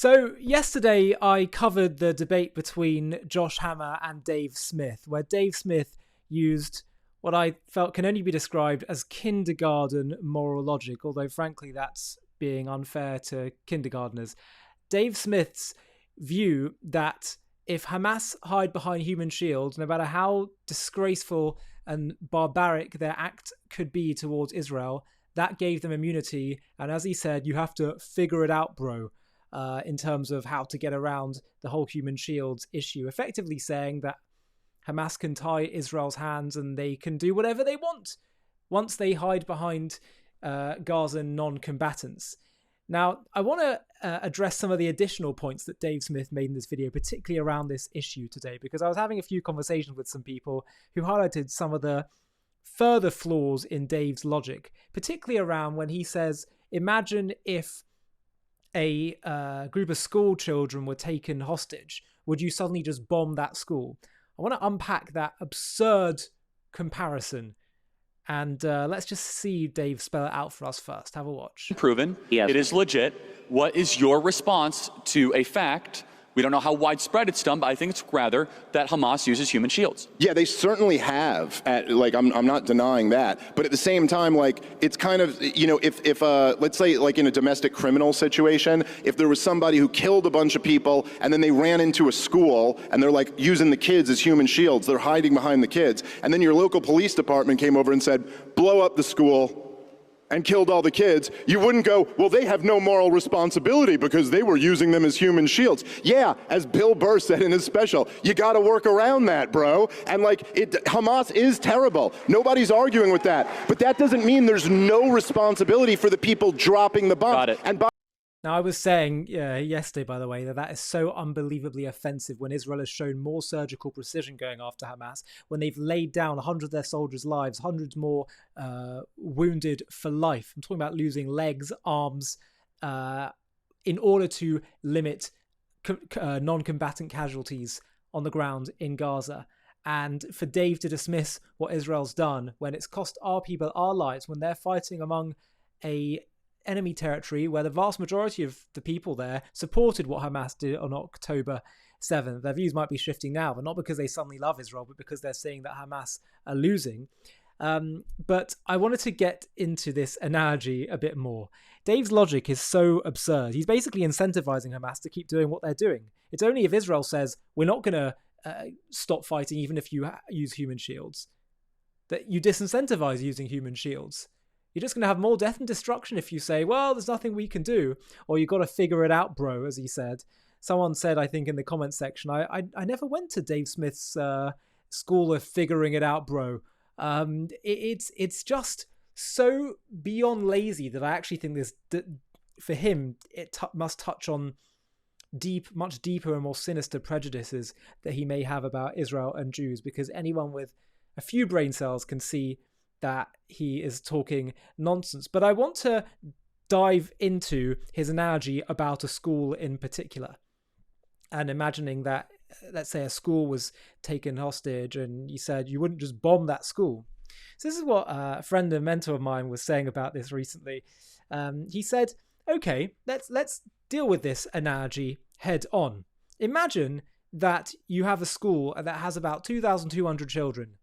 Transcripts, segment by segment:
So yesterday I covered the debate between Josh Hammer and Dave Smith, where Dave Smith used what I felt can only be described as kindergarten moral logic, although frankly that's being unfair to kindergartners. Dave Smith's view that if Hamas hide behind human shields, no matter how disgraceful and barbaric their act could be towards Israel, that gave them immunity. And as he said, you have to figure it out, bro. In terms of how to get around the whole human shields issue, effectively saying that Hamas can tie Israel's hands and they can do whatever they want once they hide behind Gazan non-combatants. Now, I want to address some of the additional points that Dave Smith made in this video, particularly around this issue today, because I was having a few conversations with some people who highlighted some of the further flaws in Dave's logic, particularly around when he says, imagine if a group of school children were taken hostage, would you suddenly just bomb that school? I want to unpack that absurd comparison, and let's just see Dave spell it out for us first. Have a watch. Proven. Yes. It is legit. What is your response to a fact? We don't know how widespread it's done, but I think it's rather that Hamas uses human shields. Yeah, they certainly have. I'm not denying that. But at the same time, it's kind of, if let's say, in a domestic criminal situation, if there was somebody who killed a bunch of people and then they ran into a school and they're using the kids as human shields, they're hiding behind the kids, and then your local police department came over and said, blow up the school and killed all the kids, you wouldn't go, well, they have no moral responsibility because they were using them as human shields. Yeah, as Bill Burr said in his special, you got to work around that, bro. And Hamas is terrible. Nobody's arguing with that. But that doesn't mean there's no responsibility for the people dropping the bomb. Got it. Now, I was saying yesterday, by the way, that is so unbelievably offensive when Israel has shown more surgical precision going after Hamas, when they've laid down 100 of their soldiers' lives, hundreds more wounded for life. I'm talking about losing legs, arms, in order to limit non-combatant casualties on the ground in Gaza. And for Dave to dismiss what Israel's done when it's cost our people our lives, when they're fighting among a enemy territory where the vast majority of the people there supported what Hamas did on October 7th. Their views might be shifting now, but not because they suddenly love Israel, but because they're seeing that Hamas are losing. But I wanted to get into this analogy a bit more. Dave's logic is so absurd. He's basically incentivizing Hamas to keep doing what they're doing. It's only if Israel says, we're not going to stop fighting even if you use human shields, that you disincentivize using human shields. You're just going to have more death and destruction if you say, well, there's nothing we can do, or you've got to figure it out, bro, as he said. Someone said, I think in the comments section, I never went to Dave Smith's school of figuring it out, bro. It's just so beyond lazy that I actually think this, for him, it must touch on much deeper and more sinister prejudices that he may have about Israel and Jews, because anyone with a few brain cells can see that he is talking nonsense. But I want to dive into his analogy about a school in particular, and imagining that, let's say, a school was taken hostage and you said you wouldn't just bomb that school. So this is what a friend and mentor of mine was saying about this recently. He said, okay, let's deal with this analogy head on. Imagine that you have a school that has about 2,200 children,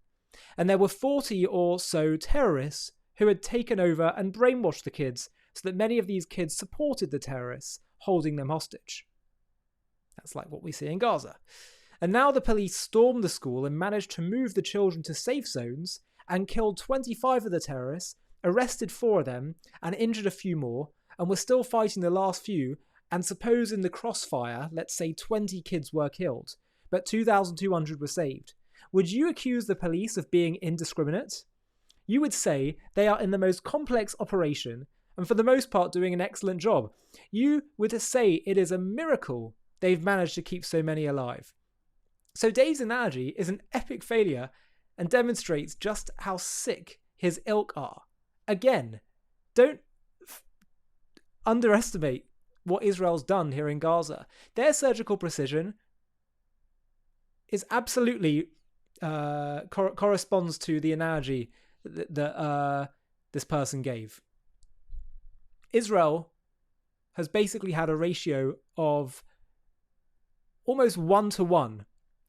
and there were 40 or so terrorists who had taken over and brainwashed the kids so that many of these kids supported the terrorists, holding them hostage. That's like what we see in Gaza. And now the police stormed the school and managed to move the children to safe zones and killed 25 of the terrorists, arrested 4 of them, and injured a few more, and were still fighting the last few. And suppose in the crossfire, let's say 20 kids were killed, but 2,200 were saved. Would you accuse the police of being indiscriminate? You would say they are in the most complex operation and for the most part doing an excellent job. You would say it is a miracle they've managed to keep so many alive. So Dave's analogy is an epic failure and demonstrates just how sick his ilk are. Again, don't underestimate what Israel's done here in Gaza. Their surgical precision is absolutely corresponds to the analogy that this person gave. Israel has basically had a ratio of almost 1-to-1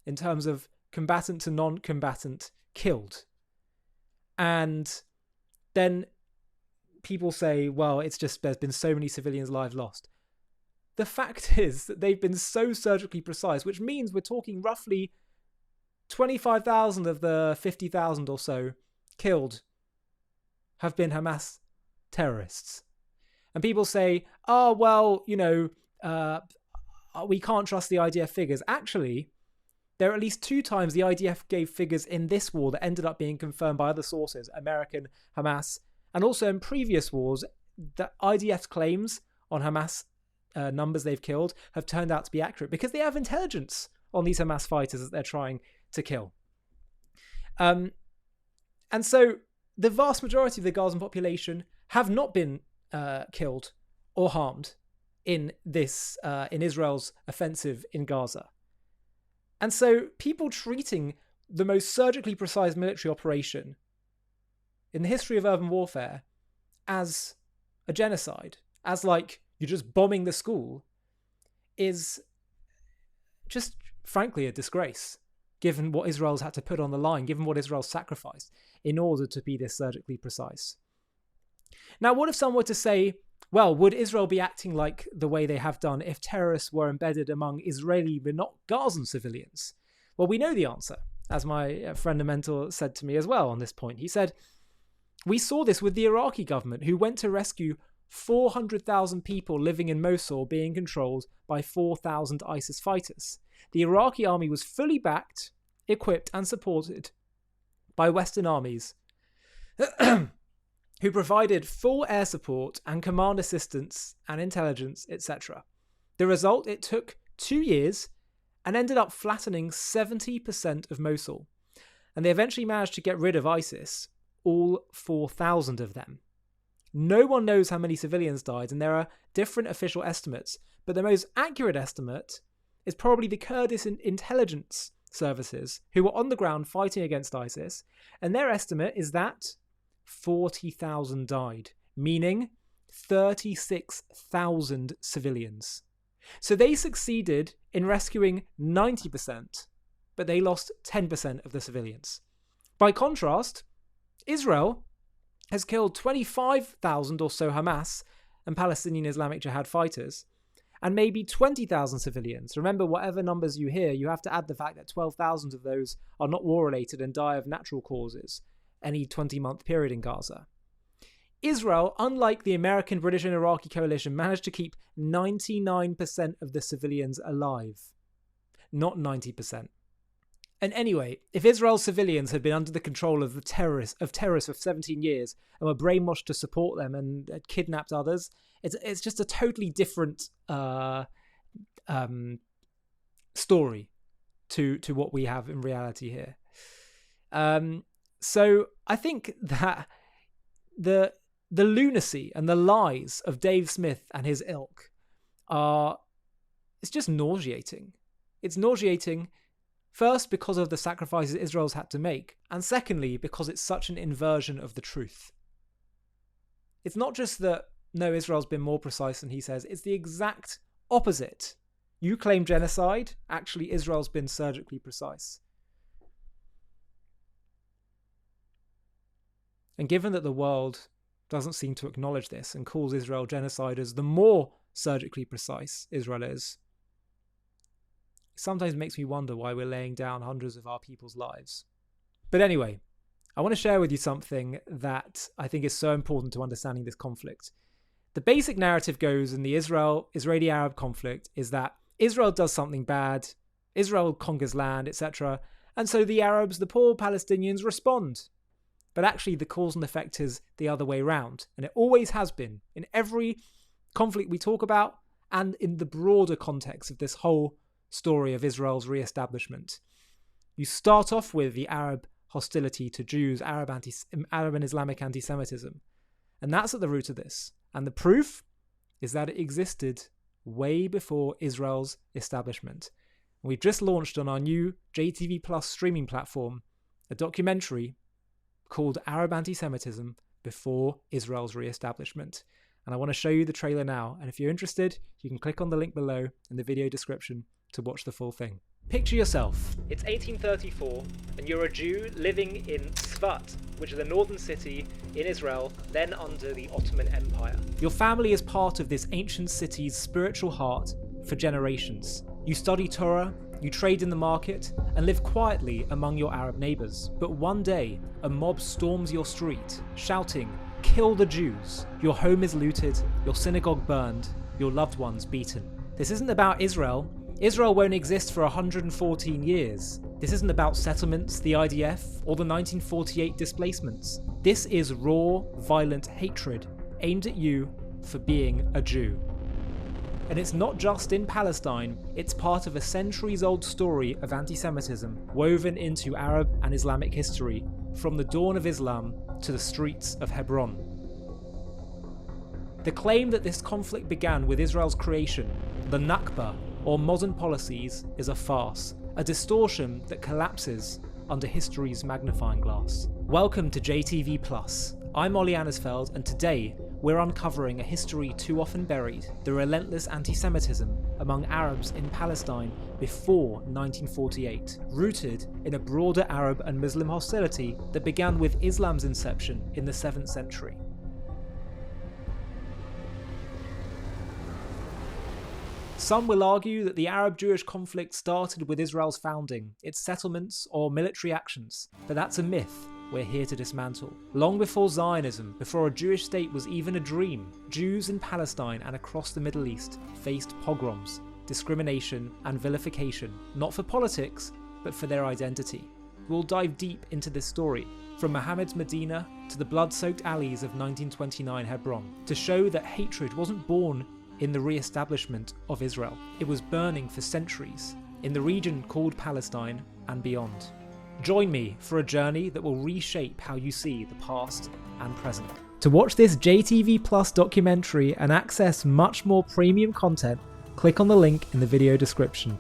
in terms of combatant to non-combatant killed. And then people say, well, it's just there's been so many civilians' lives lost. The fact is that they've been so surgically precise, which means we're talking roughly 25,000 of the 50,000 or so killed have been Hamas terrorists. And people say, oh, well, we can't trust the IDF figures. Actually, there are at least 2 times the IDF gave figures in this war that ended up being confirmed by other sources, American, Hamas, and also in previous wars, the IDF's claims on Hamas numbers they've killed have turned out to be accurate because they have intelligence on these Hamas fighters that they're trying to kill. And so the vast majority of the Gazan population have not been killed or harmed in this in Israel's offensive in Gaza. And so people treating the most surgically precise military operation in the history of urban warfare as a genocide, as like you're just bombing the school, is just frankly a disgrace, given what Israel's had to put on the line, given what Israel sacrificed in order to be this surgically precise. Now, what if someone were to say, well, would Israel be acting like the way they have done if terrorists were embedded among Israeli but not Gazan civilians? Well, we know the answer, as my friend and mentor said to me as well on this point. He said, we saw this with the Iraqi government, who went to rescue 400,000 people living in Mosul being controlled by 4,000 ISIS fighters. The Iraqi army was fully backed, equipped and supported by Western armies who provided full air support and command assistance and intelligence, etc. The result, it took 2 years and ended up flattening 70% of Mosul. And they eventually managed to get rid of ISIS, all 4,000 of them. No one knows how many civilians died, and there are different official estimates, but the most accurate estimate is probably the Kurdish intelligence services who were on the ground fighting against ISIS, and their estimate is that 40,000 died, meaning 36,000 civilians. So they succeeded in rescuing 90%, but they lost 10% of the civilians. By contrast, Israel has killed 25,000 or so Hamas and Palestinian Islamic Jihad fighters, and maybe 20,000 civilians. Remember, whatever numbers you hear, you have to add the fact that 12,000 of those are not war-related and die of natural causes any 20-month period in Gaza. Israel, unlike the American, British and Iraqi coalition, managed to keep 99% of the civilians alive. Not 90%. And anyway, if Israel's civilians had been under the control of the terrorists for 17 years and were brainwashed to support them and had kidnapped others, it's just a totally different story to what we have in reality here. So I think that the lunacy and the lies of Dave Smith and his ilk it's just nauseating. It's nauseating. First, because of the sacrifices Israel's had to make, and secondly, because it's such an inversion of the truth. It's not just that, no, Israel's been more precise than he says, it's the exact opposite. You claim genocide, actually Israel's been surgically precise. And given that the world doesn't seem to acknowledge this and calls Israel genociders, the more surgically precise Israel is, sometimes makes me wonder why we're laying down hundreds of our people's lives. But anyway, I want to share with you something that I think is so important to understanding this conflict. The basic narrative goes in the Israeli-Arab conflict is that Israel does something bad, Israel conquers land, etc. And so the Arabs, the poor Palestinians, respond. But actually the cause and effect is the other way around. And it always has been in every conflict we talk about and in the broader context of this whole story of Israel's re-establishment. You start off with the Arab hostility to Jews, Arab and Islamic anti-Semitism. And that's at the root of this. And the proof is that it existed way before Israel's establishment. And we've just launched on our new JTV Plus streaming platform a documentary called Arab Anti-Semitism Before Israel's Re-establishment. and I want to show you the trailer now, and if you're interested, you can click on the link below in the video description to watch the full thing. Picture yourself. It's 1834, and you're a Jew living in Svat, which is a northern city in Israel, then under the Ottoman Empire. Your family is part of this ancient city's spiritual heart for generations. You study Torah, you trade in the market, and live quietly among your Arab neighbours. But one day, a mob storms your street, shouting, "Kill the Jews!" Your home is looted, your synagogue burned, your loved ones beaten. This isn't about Israel. Israel won't exist for 114 years. This isn't about settlements, the IDF, or the 1948 displacements. This is raw, violent hatred aimed at you for being a Jew. And it's not just in Palestine, it's part of a centuries-old story of anti-Semitism woven into Arab and Islamic history, from the dawn of Islam to the streets of Hebron. The claim that this conflict began with Israel's creation, the Nakba, or modern policies, is a farce, a distortion that collapses under history's magnifying glass. Welcome to JTV+. I'm Ollie Annisfeld, and today we're uncovering a history too often buried, the relentless anti-Semitism among Arabs in Palestine before 1948, rooted in a broader Arab and Muslim hostility that began with Islam's inception in the 7th century. Some will argue that the Arab-Jewish conflict started with Israel's founding, its settlements or military actions, but that's a myth we're here to dismantle. Long before Zionism, before a Jewish state was even a dream, Jews in Palestine and across the Middle East faced pogroms, discrimination and vilification, not for politics, but for their identity. We'll dive deep into this story, from Muhammad's Medina to the blood-soaked alleys of 1929 Hebron, to show that hatred wasn't born in the re-establishment of Israel. It was burning for centuries, in the region called Palestine and beyond. Join me for a journey that will reshape how you see the past and present. To watch this JTV+ documentary and access much more premium content, click on the link in the video description.